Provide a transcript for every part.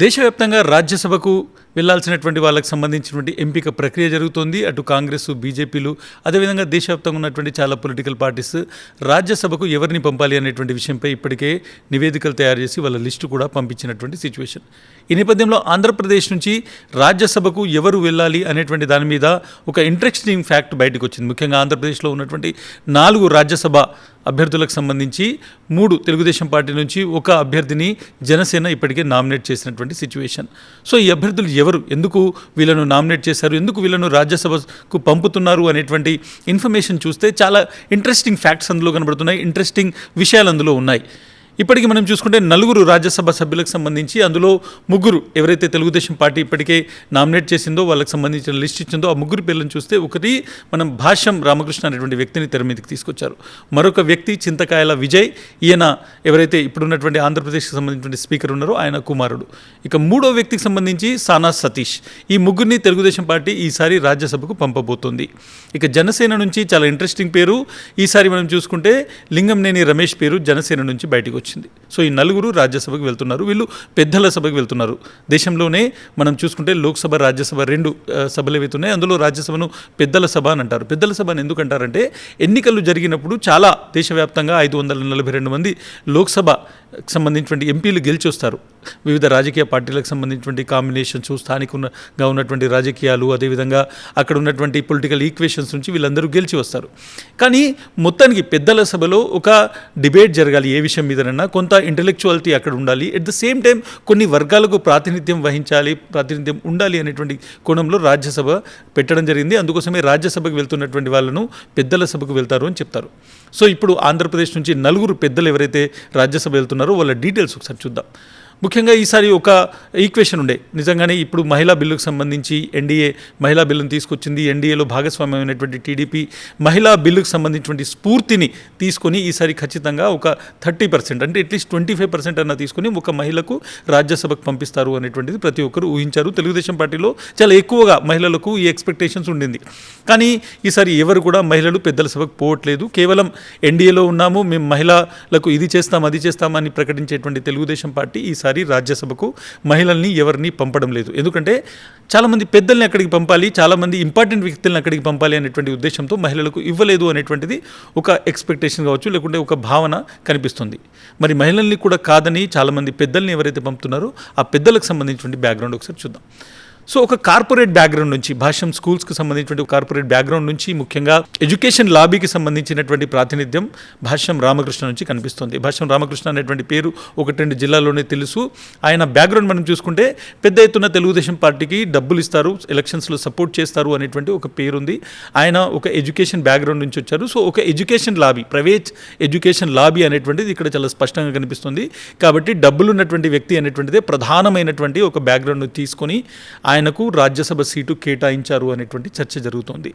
దేశవ్యాప్తంగా రాజ్యసభకు వెళ్లాల్సినటువంటి వాళ్ళకి సంబంధించినటువంటి ఎంపిక ప్రక్రియ జరుగుతోంది. అటు కాంగ్రెస్, బీజేపీలు, అదేవిధంగా దేశవ్యాప్తంగా ఉన్నటువంటి చాలా పొలిటికల్ పార్టీస్ రాజ్యసభకు ఎవరిని పంపాలి అనేటువంటి విషయంపై ఇప్పటికే నివేదికలు తయారు చేసి వాళ్ళ లిస్టు కూడా పంపించినటువంటి సిచ్యువేషన్. ఈ నేపథ్యంలో ఆంధ్రప్రదేశ్ నుంచి రాజ్యసభకు ఎవరు వెళ్ళాలి అనేటువంటి దాని మీద ఒక ఇంట్రెస్టింగ్ ఫ్యాక్ట్ బయటకు వచ్చింది. ముఖ్యంగా ఆంధ్రప్రదేశ్లో ఉన్నటువంటి 4 రాజ్యసభ అభ్యర్థులకు సంబంధించి 3 తెలుగుదేశం పార్టీ నుంచి ఒక అభ్యర్థిని జనసేన ఇప్పటికే నామినేట్ చేసినటువంటి సిచ్యువేషన్. సో ఈ అభ్యర్థులు ఎవరు, ఎందుకు వీళ్ళను నామినేట్ చేశారు, ఎందుకు వీళ్ళను రాజ్యసభకు పంపుతున్నారు అనేటువంటి ఇన్ఫర్మేషన్ చూస్తే చాలా ఇంట్రెస్టింగ్ ఫ్యాక్ట్స్ అందులో కనబడుతున్నాయి, ఇంట్రెస్టింగ్ విషయాలు అందులో ఉన్నాయి. ఇప్పటికీ మనం చూసుకుంటే 4 రాజ్యసభ సభ్యులకు సంబంధించి అందులో 3 ఎవరైతే తెలుగుదేశం పార్టీ ఇప్పటికే నామినేట్ చేసిందో వాళ్ళకి సంబంధించిన లిస్ట్ ఇచ్చిందో ఆ 3 పేర్లను చూస్తే ఒకటి మనం భాష్యం రామకృష్ణ అనేటువంటి వ్యక్తిని తెర మీదకి తీసుకొచ్చారు. మరొక వ్యక్తి చింతకాయల విజయ్, ఈయన ఎవరైతే ఇప్పుడున్నటువంటి ఆంధ్రప్రదేశ్కి సంబంధించిన స్పీకర్ ఉన్నారో ఆయన కుమారుడు. ఇక 3వ వ్యక్తికి సంబంధించి సానా సతీష్. ఈ 3ని తెలుగుదేశం పార్టీ ఈసారి రాజ్యసభకు పంపబోతోంది. ఇక జనసేన నుంచి చాలా ఇంట్రెస్టింగ్ పేరు ఈసారి మనం చూసుకుంటే లింగంనేని రమేష్ పేరు జనసేన నుంచి బయటకు వచ్చింది. సో ఈ 4 రాజ్యసభకు వెళ్తున్నారు. వీళ్ళు పెద్దల సభకు వెళ్తున్నారు. దేశంలోనే మనం చూసుకుంటే లోక్సభ, రాజ్యసభ 2 సభలు ఏవైతున్నాయి అందులో రాజ్యసభను పెద్దల సభ అని అంటారు. పెద్దల సభ అని ఎందుకంటారంటే ఎన్నికలు జరిగినప్పుడు చాలా దేశవ్యాప్తంగా 542 మంది లోక్సభకు సంబంధించినటువంటి ఎంపీలు గెలిచి వస్తారు. వివిధ రాజకీయ పార్టీలకు సంబంధించినటువంటి కాంబినేషన్స్, స్థానికంగా ఉన్నటువంటి రాజకీయాలు, అదేవిధంగా అక్కడ ఉన్నటువంటి పొలిటికల్ ఈక్వేషన్స్ నుంచి వీళ్ళందరూ గెలిచి వస్తారు. కానీ మొత్తానికి పెద్దల సభలో ఒక డిబేట్ జరగాలి, ఏ విషయం మీదనన్నా కొంత ఇంటెలెక్చువాలిటీ అక్కడ ఉండాలి. ఎట్ ద సేమ్ టైం కొన్ని వర్గాలకు ప్రాతినిధ్యం వహించాలి, ప్రాతినిధ్యం ఉండాలి అనేటువంటి కోణంలో రాజ్యసభ పెట్టడం జరిగింది. అందుకోసమే రాజ్యసభకు వెళ్తున్నటువంటి వాళ్ళను పెద్దల సభకు వెళ్తారు అని చెప్తారు. సో ఇప్పుడు ఆంధ్రప్రదేశ్ నుంచి 4 పెద్దలు ఎవరైతే రాజ్యసభ వెళ్తున్నారో వాళ్ళ డీటెయిల్స్ ఒకసారి చూద్దాం. ముఖ్యంగా ఈసారి ఒక ఈక్వేషన్ ఉండే, నిజంగానే ఇప్పుడు మహిళా బిల్లుకు సంబంధించి ఎన్డీఏ మహిళా బిల్లును తీసుకొచ్చింది. ఎన్డీఏలో భాగస్వామ్యమైనటువంటి టీడీపీ మహిళా బిల్లుకు సంబంధించినటువంటి స్ఫూర్తిని తీసుకొని ఈసారి ఖచ్చితంగా ఒక 30% అంటే అట్లీస్ట్ 25% అన్న తీసుకొని ఒక మహిళకు రాజ్యసభకు పంపిస్తారు అనేటువంటిది ప్రతి ఒక్కరు ఊహించారు. తెలుగుదేశం పార్టీలో చాలా ఎక్కువగా మహిళలకు ఈ ఎక్స్పెక్టేషన్స్ ఉండింది. కానీ ఈసారి ఎవరు కూడా మహిళలు పెద్దల సభకు పోవట్లేదు. కేవలం ఎన్డీఏలో ఉన్నాము, మేము మహిళలకు ఇది చేస్తాం అది చేస్తామని ప్రకటించేటువంటి తెలుగుదేశం పార్టీ ఈసారి రాజ్యసభకు మహిళల్ని ఎవరిని పంపడం లేదు. ఎందుకంటే చాలామంది పెద్దల్ని అక్కడికి పంపాలి, చాలామంది ఇంపార్టెంట్ వ్యక్తులను అక్కడికి పంపాలి అనేటువంటి ఉద్దేశంతో మహిళలకు ఇవ్వలేదు అనేటువంటిది ఒక ఎక్స్పెక్టేషన్ కావచ్చు, లేకుంటే ఒక భావన కనిపిస్తుంది. మరి మహిళల్ని కూడా కాదని చాలామంది పెద్దల్ని ఎవరైతే పంపుతున్నారో ఆ పెద్దలకు సంబంధించినటువంటి బ్యాక్గ్రౌండ్ ఒకసారి చూద్దాం. సో ఒక కార్పొరేట్ బ్యాక్గ్రౌండ్ నుంచి, భాష్యం స్కూల్స్కి సంబంధించినటువంటి కార్పొరేట్ బ్యాక్గ్రౌండ్ నుంచి, ముఖ్యంగా ఎడ్యుకేషన్ లాబీకి సంబంధించినటువంటి ప్రాతినిధ్యం భాష్యం రామకృష్ణ నుంచి కనిపిస్తుంది. భాష్యం రామకృష్ణ అనేటువంటి పేరు 1-2 జిల్లాల్లోనే తెలుసు. ఆయన బ్యాక్గ్రౌండ్ మనం చూసుకుంటే పెద్ద ఎత్తున తెలుగుదేశం పార్టీకి డబ్బులు ఇస్తారు, ఎలక్షన్స్లో సపోర్ట్ చేస్తారు అనేటువంటి ఒక పేరుంది. ఆయన ఒక ఎడ్యుకేషన్ బ్యాక్గ్రౌండ్ నుంచి వచ్చారు. సో ఒక education lobby, private education lobby అనేటువంటిది ఇక్కడ చాలా స్పష్టంగా కనిపిస్తుంది. కాబట్టి డబ్బులున్నటువంటి వ్యక్తి అనేటువంటిదే ప్రధానమైనటువంటి ఒక బ్యాక్గ్రౌండ్ తీసుకొని ఆయనకు రాజ్యసభ సీటు కేటాయించారు అనేటువంటి చర్చ జరుగుతోంది.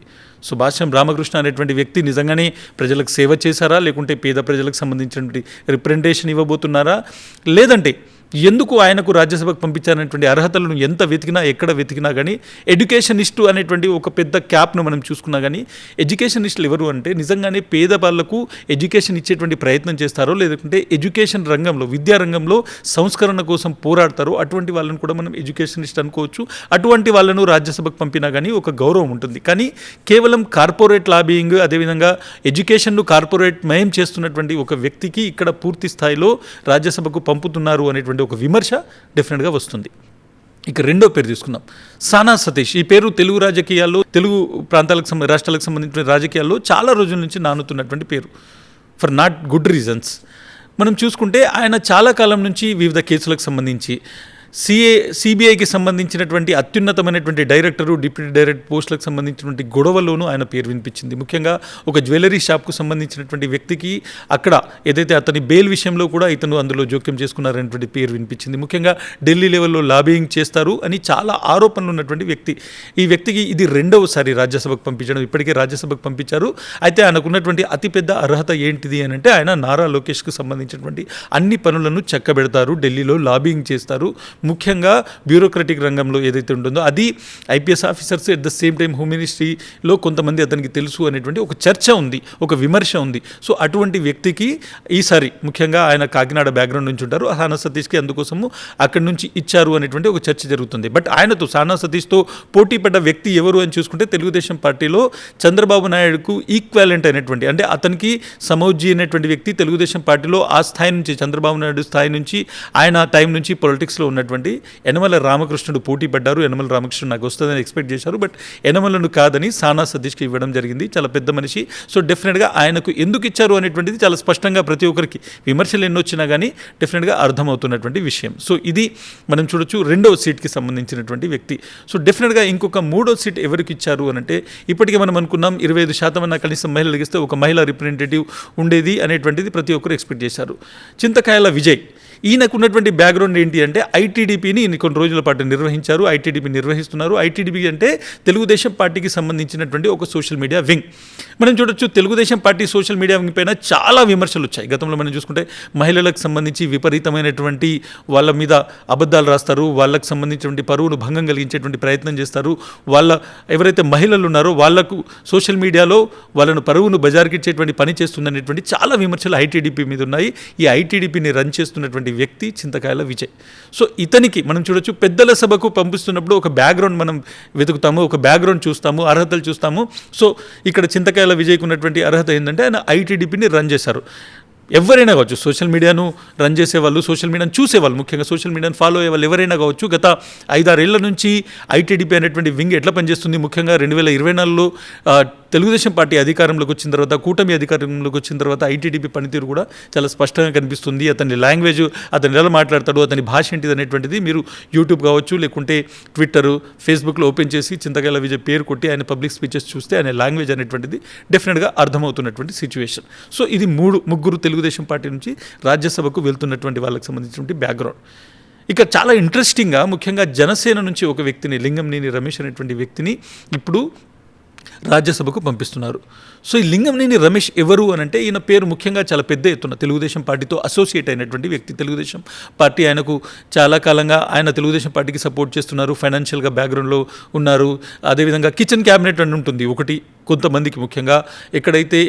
సో భాష్యం రామకృష్ణ అనేటువంటి వ్యక్తి నిజంగానే ప్రజలకు సేవ చేశారా, లేకుంటే పేద ప్రజలకు సంబంధించినటువంటి రిప్రజెంటేషన్ ఇవ్వబోతున్నారా, లేదంటే ఎందుకు ఆయనకు రాజ్యసభకు పంపించారనేటువంటి అర్హతలను ఎంత వెతికినా ఎక్కడ వెతికినా కానీ ఎడ్యుకేషనిస్టు అనేటువంటి ఒక పెద్ద క్యాప్ను మనం చూసుకున్నా కానీ ఎడ్యుకేషనిస్టులు ఎవరు అంటే నిజంగానే పేద వాళ్లకు ఎడ్యుకేషన్ ఇచ్చేటువంటి ప్రయత్నం చేస్తారో, లేదంటే ఎడ్యుకేషన్ రంగంలో, విద్యారంగంలో సంస్కరణ కోసం పోరాడతారో అటువంటి వాళ్ళని కూడా మనం ఎడ్యుకేషనిస్ట్ అనుకోవచ్చు. అటువంటి వాళ్ళను రాజ్యసభకు పంపినా కానీ ఒక గౌరవం ఉంటుంది. కానీ కేవలం కార్పొరేట్ లాబియింగ్, అదేవిధంగా ఎడ్యుకేషన్ను కార్పొరేట్ మయం చేస్తున్నటువంటి ఒక వ్యక్తికి ఇక్కడ పూర్తి స్థాయిలో రాజ్యసభకు పంపుతున్నారు అనేటువంటి ఒక విమర్శ డెఫినెట్గా వస్తుంది. ఇక రెండో పేరు తీసుకుందాం, సానా సతీష్. ఈ పేరు తెలుగు రాజకీయాల్లో, తెలుగు రాష్ట్రాలకు సంబంధించిన రాజకీయాల్లో చాలా రోజుల నుంచి నానుతున్నటువంటి పేరు, ఫర్ నాట్ గుడ్ రీజన్స్. మనం చూసుకుంటే ఆయన చాలా కాలం నుంచి వివిధ కేసులకు సంబంధించి సిబిఐకి సంబంధించినటువంటి అత్యున్నతమైనటువంటి డైరెక్టరు, డిప్యూటీ డైరెక్టర్ పోస్టులకు సంబంధించినటువంటి గొడవల్లోనూ ఆయన పేరు వినిపించింది. ముఖ్యంగా ఒక జ్యువెలరీ షాప్కు సంబంధించినటువంటి వ్యక్తికి అక్కడ ఏదైతే అతని బెయిల్ విషయంలో కూడా ఇతను అందులో జోక్యం చేసుకున్నారనేటువంటి పేరు వినిపించింది. ముఖ్యంగా ఢిల్లీ లెవెల్లో లాబియింగ్ చేస్తారు అని చాలా ఆరోపణలు ఉన్నటువంటి వ్యక్తి. ఈ వ్యక్తికి ఇది 2వసారి రాజ్యసభకు పంపించడం. ఇప్పటికే రాజ్యసభకు పంపించారు. అయితే ఆయనకున్నటువంటి అతిపెద్ద అర్హత ఏంటిది అని అంటే ఆయన నారా లోకేష్కు సంబంధించినటువంటి అన్ని పనులను చక్కబెడతారు, ఢిల్లీలో లాబియింగ్ చేస్తారు, ముఖ్యంగా బ్యూరోక్రటిక్ రంగంలో ఏదైతే ఉంటుందో అది IPS officers at the same time home మినిస్ట్రీలో కొంతమంది అతనికి తెలుసు అనేటువంటి ఒక చర్చ ఉంది, ఒక విమర్శ ఉంది. సో అటువంటి వ్యక్తికి ఈసారి ముఖ్యంగా ఆయన కాకినాడ బ్యాక్గ్రౌండ్ నుంచి ఉంటారు, సానా సతీష్కి అందుకోసము అక్కడి నుంచి ఇచ్చారు అనేటువంటి ఒక చర్చ జరుగుతుంది. బట్ ఆయనతో సానా సతీష్తో పోటీ పడ్డ వ్యక్తి ఎవరు అని చూసుకుంటే తెలుగుదేశం పార్టీలో చంద్రబాబు నాయుడుకు ఈక్వాలెంట్ అయినటువంటి, అంటే అతనికి సమౌజ్జి అనేటువంటి వ్యక్తి తెలుగుదేశం పార్టీలో ఆ స్థాయి నుంచి, చంద్రబాబు నాయుడు స్థాయి నుంచి, ఆయన టైం నుంచి పొలిటిక్స్లో ఉన్నటువంటి యనమల రామకృష్ణుడు పోటీ పడ్డారు. యనమల రామకృష్ణుడు నాకు వస్తుందని ఎక్స్పెక్ట్ చేశారు, బట్ యనమలను కాదని సానా సతీష్కి ఇవ్వడం జరిగింది. చాలా పెద్ద మనిషి. సో డెఫినెట్గా ఆయనకు ఎందుకు ఇచ్చారు అనేటువంటిది చాలా స్పష్టంగా ప్రతి ఒక్కరికి విమర్శలు ఎన్ని వచ్చినా కానీ డెఫినెట్గా అర్థమవుతున్నటువంటి విషయం. సో ఇది మనం చూడొచ్చు రెండవ సీట్కి సంబంధించినటువంటి వ్యక్తి. సో డెఫినెట్గా ఇంకొక మూడో సీట్ ఎవరికి ఇచ్చారు అని అంటే, ఇప్పటికే మనం అనుకున్నాం 25% అన్న కనీసం మహిళలకు ఇస్తే ఒక మహిళా రిప్రజెంటేటివ్ ఉండేది అనేటువంటిది ప్రతి ఒక్కరు ఎక్స్పెక్ట్ చేశారు. చింతకాయల విజయ్, ఈయనకు ఉన్నటువంటి బ్యాక్గ్రౌండ్ ఏంటి అంటే ఐటీడీపీని కొన్ని రోజుల పాటు నిర్వహించారు, ఐటీడీపీ నిర్వహిస్తున్నారు. ఐటీడీపీ అంటే తెలుగుదేశం పార్టీకి సంబంధించినటువంటి ఒక సోషల్ మీడియా వింగ్. మనం చూడొచ్చు Telugu Desam party social media wing పైన చాలా విమర్శలు వచ్చాయి. గతంలో మనం చూసుకుంటే మహిళలకు సంబంధించి విపరీతమైనటువంటి వాళ్ళ మీద అబద్ధాలు రాస్తారు, వాళ్ళకు సంబంధించినటువంటి పరువును భంగం కలిగించేటువంటి ప్రయత్నం చేస్తారు. వాళ్ళ ఎవరైతే మహిళలు ఉన్నారో వాళ్లకు సోషల్ మీడియాలో వాళ్ళను పరువును బజార్కిచ్చేటువంటి పని చేస్తుందనేటువంటి చాలా విమర్శలు ఐటీడీపీ మీద ఉన్నాయి. ఈ ఐటీడీపీని రన్ చేస్తున్నటువంటి వ్యక్తి చింతకాయల విజయ్. సో ఇతనికి మనం చూడొచ్చు పెద్దల సభకు పంపిస్తున్నప్పుడు ఒక బ్యాక్గ్రౌండ్ మనం వెతుకుతాము, ఒక బ్యాక్గ్రౌండ్ చూస్తాము, అర్హతలు చూస్తాము. సో ఇక్కడ చింతకాయల విజయ్కి ఉన్నటువంటి అర్హత ఏంటంటే ఆయన ఐటీడీపీని రన్ చేశారు. ఎవరైనా కావచ్చు, సోషల్ మీడియాను రన్ చేసేవాళ్ళు, సోషల్ మీడియాను చూసేవాళ్ళు, ముఖ్యంగా సోషల్ మీడియాను ఫాలో అయ్యే వాళ్ళు ఎవరైనా కావచ్చు. గత 5-6 ఏళ్ల నుంచి ఐటీడీపీ అనేటువంటి వింగ్ ఎట్లా పనిచేస్తుంది, ముఖ్యంగా 2024లో తెలుగుదేశం పార్టీ అధికారంలోకి వచ్చిన తర్వాత, కూటమి అధికారంలోకి వచ్చిన తర్వాత ఐటీడీపీ పనితీరు కూడా చాలా స్పష్టంగా కనిపిస్తుంది. అతని లాంగ్వేజ్, అతను ఎలా మాట్లాడతాడు, అతని భాష ఏంటిది అనేటువంటిది మీరు యూట్యూబ్ కావచ్చు, లేకుంటే ట్విట్టర్, ఫేస్బుక్లో ఓపెన్ చేసి చింతకాయల విజయ్ పేరు కొట్టి ఆయన పబ్లిక్ స్పీచెస్ చూస్తే ఆయన లాంగ్వేజ్ అనేటువంటిది డెఫినెట్గా అర్థమవుతున్నటువంటి సిచ్యువేషన్. సో ఇది ముగ్గురు తెలుగుదేశం పార్టీ నుంచి రాజ్యసభకు వెళ్తున్నటువంటి వాళ్ళకి సంబంధించినటువంటి బ్యాక్గ్రౌండ్. ఇక చాలా ఇంట్రెస్టింగ్గా ముఖ్యంగా జనసేన నుంచి ఒక వ్యక్తిని, లింగంనేని రమేష్ అనేటువంటి వ్యక్తిని ఇప్పుడు రాజ్యసభకు పంపిస్తున్నారు. సో ఈ లింగంనేని రమేష్ ఎవరు అని అంటే, ఈయన పేరు ముఖ్యంగా చాలా పెద్ద ఎత్తున తెలుగుదేశం పార్టీతో అసోసియేట్ అయినటువంటి వ్యక్తి. తెలుగుదేశం పార్టీ ఆయనకు చాలా కాలంగా ఆయన తెలుగుదేశం పార్టీకి సపోర్ట్ చేస్తున్నారు, ఫైనాన్షియల్గా బ్యాక్గ్రౌండ్లో ఉన్నారు. అదేవిధంగా కిచెన్ క్యాబినెట్ అని ఉంటుంది ఒకటి, కొంతమందికి ముఖ్యంగా ఎక్కడైతే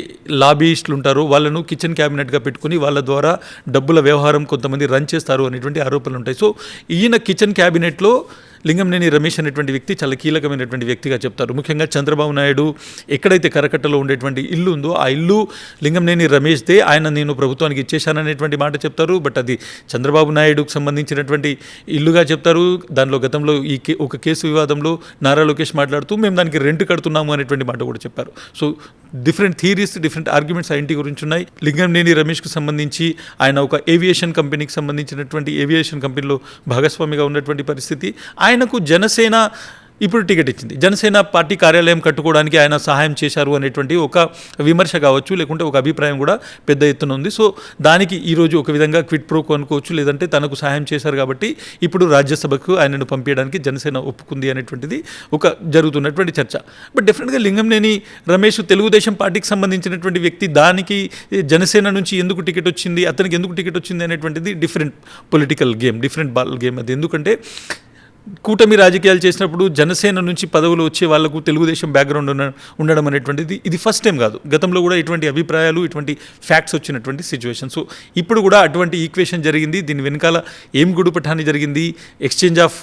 లాబీయిస్టులు ఉంటారో వాళ్ళను కిచెన్ క్యాబినెట్గా పెట్టుకుని వాళ్ళ ద్వారా డబ్బుల వ్యవహారం కొంతమంది రన్ చేస్తారు అనేటువంటి ఆరోపణలు ఉంటాయి. సో ఈయన కిచెన్ క్యాబినెట్లో లింగంనేని రమేష్ అనేటువంటి వ్యక్తి చాలా కీలకమైనటువంటి వ్యక్తిగా చెప్తారు. ముఖ్యంగా చంద్రబాబు నాయుడు ఎక్కడైతే కరకట్టలో ఉండేటువంటి ఇల్లు ఉందో ఆ ఇల్లు లింగంనేని రమేష్దే, ఆయన నేను ప్రభుత్వానికి ఇచ్చేశాననేటువంటి మాట చెప్తారు. బట్ అది చంద్రబాబు నాయుడుకు సంబంధించినటువంటి ఇల్లుగా చెప్తారు. దానిలో గతంలో ఒక కేసు వివాదంలో నారా లోకేష్ మాట్లాడుతూ మేము దానికి రెంట్ కడుతున్నాము అనేటువంటి మాట కూడా చెప్పారు. So different theories, different arguments ఆ ఇంటి గురించి ఉన్నాయి. లింగంనేని రమేష్కు సంబంధించి ఆయన ఒక ఏవియేషన్ కంపెనీకి సంబంధించినటువంటి ఏవియేషన్ కంపెనీలో భాగస్వామిగా ఉన్నటువంటి పరిస్థితి. ఆయనకు జనసేన ఇప్పుడు టికెట్ ఇచ్చింది. జనసేన పార్టీ కార్యాలయం కట్టుకోవడానికి ఆయన సహాయం చేశారు అనేటువంటి ఒక విమర్శ కావచ్చు, లేకుంటే ఒక అభిప్రాయం కూడా పెద్ద ఎత్తున ఉంది. సో దానికి ఈరోజు ఒక విధంగా క్విట్ ప్రోకో అనుకోవచ్చు, లేదంటే తనకు సహాయం చేశారు కాబట్టి ఇప్పుడు రాజ్యసభకు ఆయనను పంపించడానికి జనసేన ఒప్పుకుంది అనేటువంటిది ఒక జరుగుతున్నటువంటి చర్చ. బట్ డెఫినెట్గా లింగంనేని రమేష్ తెలుగుదేశం పార్టీకి సంబంధించినటువంటి వ్యక్తి, దానికి జనసేన నుంచి ఎందుకు టికెట్ వచ్చింది, అతనికి ఎందుకు టికెట్ వచ్చింది అనేటువంటిది different political game, different ball game. అది ఎందుకంటే కూటమి రాజకీయాలు చేసినప్పుడు జనసేన నుంచి పదవులు వచ్చే వాళ్లకు తెలుగుదేశం బ్యాక్గ్రౌండ్ ఉండడం అనేటువంటిది ఇది ఫస్ట్ టైం కాదు. గతంలో కూడా ఇటువంటి అభిప్రాయాలు, ఇటువంటి ఫ్యాక్ట్స్ వచ్చినటువంటి సిచ్యువేషన్. సో ఇప్పుడు కూడా అటువంటి ఈక్వేషన్ జరిగింది. దీని వెనకాల ఏం గుడుపఠాన్ని జరిగింది, ఎక్స్చేంజ్ ఆఫ్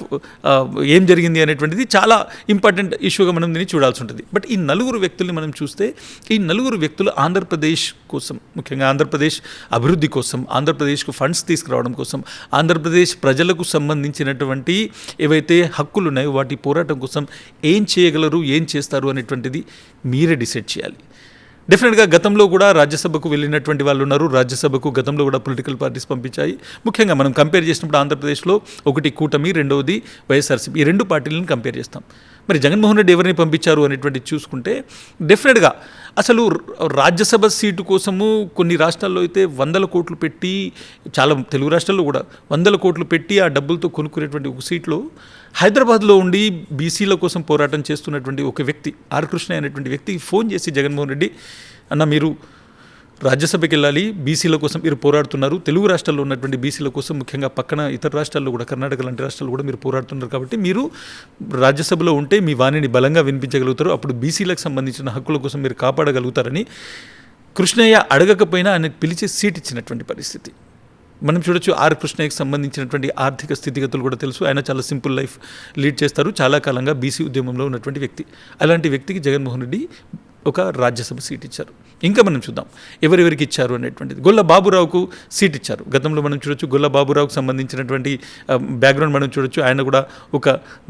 ఏం జరిగింది అనేటువంటిది చాలా ఇంపార్టెంట్ ఇష్యూగా మనం దీన్ని చూడాల్సి ఉంటుంది. బట్ ఈ నలుగురు వ్యక్తుల్ని మనం చూస్తే, ఈ నలుగురు వ్యక్తులు ఆంధ్రప్రదేశ్ కోసం, ముఖ్యంగా ఆంధ్రప్రదేశ్ అభివృద్ధి కోసం, ఆంధ్రప్రదేశ్కు ఫండ్స్ తీసుకురావడం కోసం, ఆంధ్రప్రదేశ్ ప్రజలకు సంబంధించినటువంటి ఏవైతే హక్కులు ఉన్నాయో వాటి పోరాటం కోసం ఏం చేయగలరు, ఏం చేస్తారు అనేటువంటిది మీరే డిసైడ్ చేయాలి. డెఫినెట్గా గతంలో కూడా రాజ్యసభకు వెళ్ళినటువంటి వాళ్ళు ఉన్నారు. రాజ్యసభకు గతంలో కూడా పొలిటికల్ పార్టీస్ పంపించాయి. ముఖ్యంగా మనం కంపేర్ చేసినప్పుడు ఆంధ్రప్రదేశ్లో ఒకటి కూటమి, రెండవది వైఎస్ఆర్సీపీ, ఈ రెండు పార్టీలను కంపేర్ చేస్తాం. మరి జగన్మోహన్ రెడ్డి ఎవరిని పంపించారు అనేటువంటి చూసుకుంటే డెఫినెట్గా అసలు రాజ్యసభ సీటు కోసము కొన్ని రాష్ట్రాల్లో అయితే 100 కోట్లు పెట్టి, చాలా తెలుగు రాష్ట్రాల్లో కూడా 100 కోట్లు పెట్టి ఆ డబ్బులతో కొనుక్కునేటువంటి ఒక సీట్లో హైదరాబాద్లో ఉండి బీసీల కోసం పోరాటం చేస్తున్నటువంటి ఒక వ్యక్తి, ఆర్ కృష్ణ అనేటువంటి వ్యక్తికి ఫోన్ చేసి జగన్మోహన్ రెడ్డి, అన్న మీరు రాజ్యసభకి వెళ్ళాలి, బీసీల కోసం మీరు పోరాడుతున్నారు, తెలుగు రాష్ట్రాల్లో ఉన్నటువంటి బీసీల కోసం, ముఖ్యంగా పక్కన ఇతర రాష్ట్రాల్లో కూడా, కర్ణాటక లాంటి రాష్ట్రాల్లో కూడా మీరు పోరాడుతున్నారు కాబట్టి మీరు రాజ్యసభలో ఉంటే మీ వాణిని బలంగా వినిపించగలుగుతారు, అప్పుడు బీసీలకు సంబంధించిన హక్కుల కోసం మీరు కాపాడగలుగుతారని కృష్ణయ్య అడగకపోయినా ఆయనకు పిలిచి సీట్ ఇచ్చినటువంటి పరిస్థితి మనం చూడొచ్చు. కృష్ణయ్యకి సంబంధించినటువంటి ఆర్థిక స్థితిగతులు కూడా తెలుసు. ఆయన చాలా సింపుల్ లైఫ్ లీడ్ చేస్తారు, చాలా కాలంగా బీసీ ఉద్యమంలో ఉన్నటువంటి వ్యక్తి. అలాంటి వ్యక్తికి జగన్మోహన్ రెడ్డి ఒక రాజ్యసభ సీట్ ఇచ్చారు. ఇంకా మనం చూద్దాం ఎవరెవరికి ఇచ్చారు అనేటువంటిది. గొల్ల బాబురావుకు సీట్ ఇచ్చారు. గతంలో మనం చూడొచ్చు గొల్ల బాబురావుకు సంబంధించినటువంటి బ్యాక్గ్రౌండ్ మనం చూడొచ్చు. ఆయన కూడా ఒక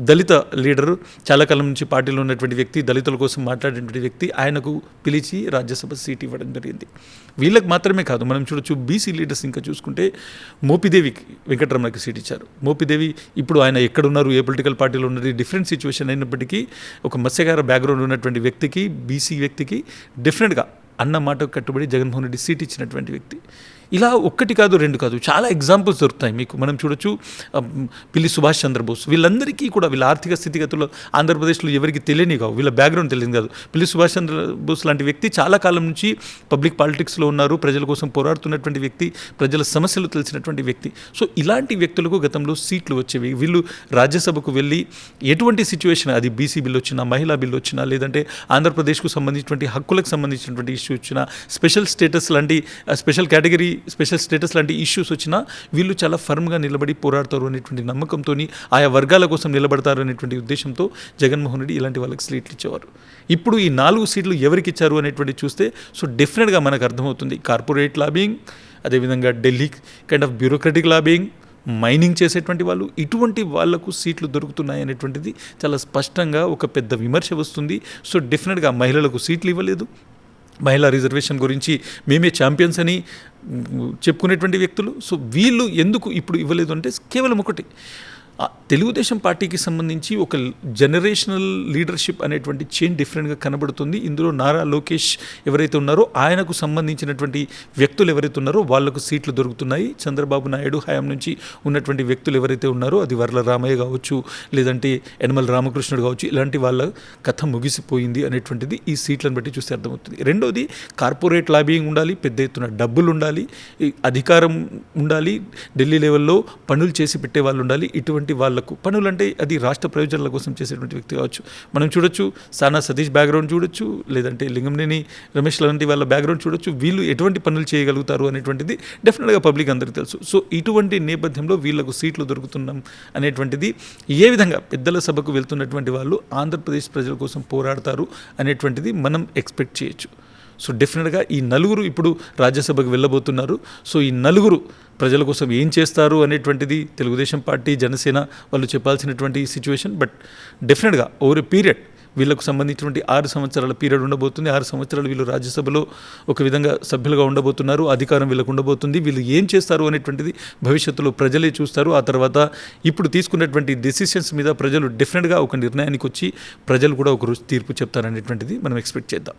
దళిత లీడరు, చాలా కాలం నుంచి పార్టీలో ఉన్నటువంటి వ్యక్తి, దళితుల కోసం మాట్లాడేటువంటి వ్యక్తి. ఆయనకు పిలిచి రాజ్యసభ సీట్ ఇవ్వడం జరిగింది. వీళ్ళకి మాత్రమే కాదు, మనం చూడొచ్చు బీసీ లీడర్స్ ఇంకా చూసుకుంటే మోపిదేవి వెంకటరమణకి సీట్ ఇచ్చారు. మోపిదేవి ఇప్పుడు ఆయన ఎక్కడున్నారు, ఏ పొలిటికల్ పార్టీలో ఉన్నది డిఫరెంట్ సిచ్యువేషన్ అయినప్పటికీ ఒక మత్స్యకార బ్యాక్గ్రౌండ్ ఉన్నటువంటి వ్యక్తికి, బీసీ వ్యక్తికి డెఫినెట్గా అన్న మాటకు కట్టుబడి జగన్మోహన్ రెడ్డి సీట్ ఇచ్చినటువంటి వ్యక్తి. ఇలా ఒక్కటి కాదు, రెండు కాదు, చాలా ఎగ్జాంపుల్స్ దొరుకుతాయి మీకు. మనం చూడొచ్చు పిల్లి సుభాష్ చంద్రబోస్, వీళ్ళందరికీ కూడా వీళ్ళ ఆర్థిక స్థితిగతులు ఆంధ్రప్రదేశ్లో ఎవరికి తెలియని కావు, వీళ్ళ బ్యాక్గ్రౌండ్ తెలియదు కాదు. పిల్లి సుభాష్ చంద్రబోస్ లాంటి వ్యక్తి చాలా కాలం నుంచి పబ్లిక్ పాలిటిక్స్లో ఉన్నారు, ప్రజల కోసం పోరాడుతున్నటువంటి వ్యక్తి, ప్రజల సమస్యలు తెలిసినటువంటి వ్యక్తి. సో ఇలాంటి వ్యక్తులకు గతంలో సీట్లు వచ్చేవి. వీళ్ళు రాజ్యసభకు వెళ్ళి ఎటువంటి సిచ్యువేషన్, అది బీసీ బిల్లు వచ్చినా, మహిళా బిల్లు వచ్చినా, లేదంటే ఆంధ్రప్రదేశ్కు సంబంధించినటువంటి హక్కులకు సంబంధించినటువంటి ఇష్యూ వచ్చినా, స్పెషల్ స్టేటస్ లాంటి స్పెషల్ కేటగిరీ, స్పెషల్ స్టేటస్ లాంటి ఇష్యూస్ వచ్చినా వీళ్ళు చాలా ఫర్మ్గా నిలబడి పోరాడతారు అనేటువంటి నమ్మకంతో, ఆయా వర్గాల కోసం నిలబడతారు అనేటువంటి ఉద్దేశంతో జగన్మోహన్ రెడ్డి ఇలాంటి వాళ్ళకి సీట్లు ఇచ్చేవారు. ఇప్పుడు ఈ 4 సీట్లు ఎవరికి ఇచ్చారు అనేటువంటి చూస్తే సో డెఫినెట్గా మనకు అర్థమవుతుంది. కార్పొరేట్ లాబింగ్, అదేవిధంగా Delhi kind of bureaucratic lobbying, mining చేసేటువంటి వాళ్ళు, ఇటువంటి వాళ్లకు సీట్లు దొరుకుతున్నాయి అనేటువంటిది చాలా స్పష్టంగా ఒక పెద్ద విమర్శ వస్తుంది. సో డెఫినెట్గా మహిళలకు సీట్లు ఇవ్వలేదు, మహిళా రిజర్వేషన్ గురించి మేమే ఛాంపియన్స్ అని చెప్పుకునేటువంటి వ్యక్తులు. సో వీళ్ళు ఎందుకు ఇప్పుడు ఇవ్వలేదు అంటే కేవలం ఒకటి, తెలుగుదేశం పార్టీకి సంబంధించి ఒక జనరేషనల్ లీడర్షిప్ అనేటువంటి చేంజ్ డిఫరెంట్గా కనబడుతుంది. ఇందులో నారా లోకేష్ ఎవరైతే ఉన్నారో ఆయనకు సంబంధించినటువంటి వ్యక్తులు ఎవరైతే ఉన్నారో వాళ్లకు సీట్లు దొరుకుతున్నాయి. చంద్రబాబు నాయుడు హయాం నుంచి ఉన్నటువంటి వ్యక్తులు ఎవరైతే ఉన్నారో, అది వర్ల రామయ్య కావచ్చు, లేదంటే యనమల రామకృష్ణుడు కావచ్చు, ఇలాంటి వాళ్ళ కథ ముగిసిపోయింది అనేటువంటిది ఈ సీట్లను బట్టి చూస్తే అర్థమవుతుంది. రెండోది, కార్పొరేట్ లాబింగ్ ఉండాలి, పెద్ద ఎత్తున డబ్బులు ఉండాలి, అధికారం ఉండాలి, ఢిల్లీ లెవెల్లో పనులు చేసి పెట్టే వాళ్ళు ఉండాలి. ఇటువంటి వాళ్లకు పనులు అంటే అది రాష్ట్ర ప్రయోజనాల కోసం చేసేటువంటి వ్యక్తి కావచ్చు. మనం చూడొచ్చు సానా సతీష్ బ్యాక్గ్రౌండ్ చూడొచ్చు, లేదంటే లింగంనేని రమేష్ లాంటి వాళ్ళ బ్యాక్గ్రౌండ్ చూడొచ్చు. వీళ్ళు ఎటువంటి పనులు చేయగలుగుతారు అనేటువంటిది డెఫినెట్గా పబ్లిక్ అందరికీ తెలుసు. సో ఇటువంటి నేపథ్యంలో వీళ్లకు సీట్లు దొరుకుతున్నాం అనేటువంటిది, ఏ విధంగా పెద్దల సభకు వెళ్తున్నటువంటి వాళ్ళు ఆంధ్రప్రదేశ్ ప్రజల కోసం పోరాడతారు అనేటువంటిది మనం ఎక్స్పెక్ట్ చేయొచ్చు. సో డెఫినెట్గా ఈ 4 ఇప్పుడు రాజ్యసభకు వెళ్ళబోతున్నారు. సో ఈ 4 ప్రజల కోసం ఏం చేస్తారు అనేటువంటిది తెలుగుదేశం పార్టీ, జనసేన వాళ్ళు చెప్పాల్సినటువంటి సిచ్యువేషన్. బట్ డెఫినెట్గా ఓవర్ ఏ పీరియడ్ వీళ్ళకు సంబంధించినటువంటి 6 సంవత్సరాల పీరియడ్ ఉండబోతుంది. 6 సంవత్సరాలు వీళ్ళు రాజ్యసభలో ఒక విధంగా సభ్యులుగా ఉండబోతున్నారు, అధికారం వీళ్ళకు ఉండబోతుంది. వీళ్ళు ఏం చేస్తారు అనేటువంటిది భవిష్యత్తులో ప్రజలే చూస్తారు. ఆ తర్వాత ఇప్పుడు తీసుకున్నటువంటి డెసిషన్స్ మీద ప్రజలు డెఫినెట్గా ఒక నిర్ణయానికి వచ్చి ప్రజలు కూడా ఒక రోజు తీర్పు చెప్తారనేటువంటిది మనం ఎక్స్పెక్ట్ చేద్దాం.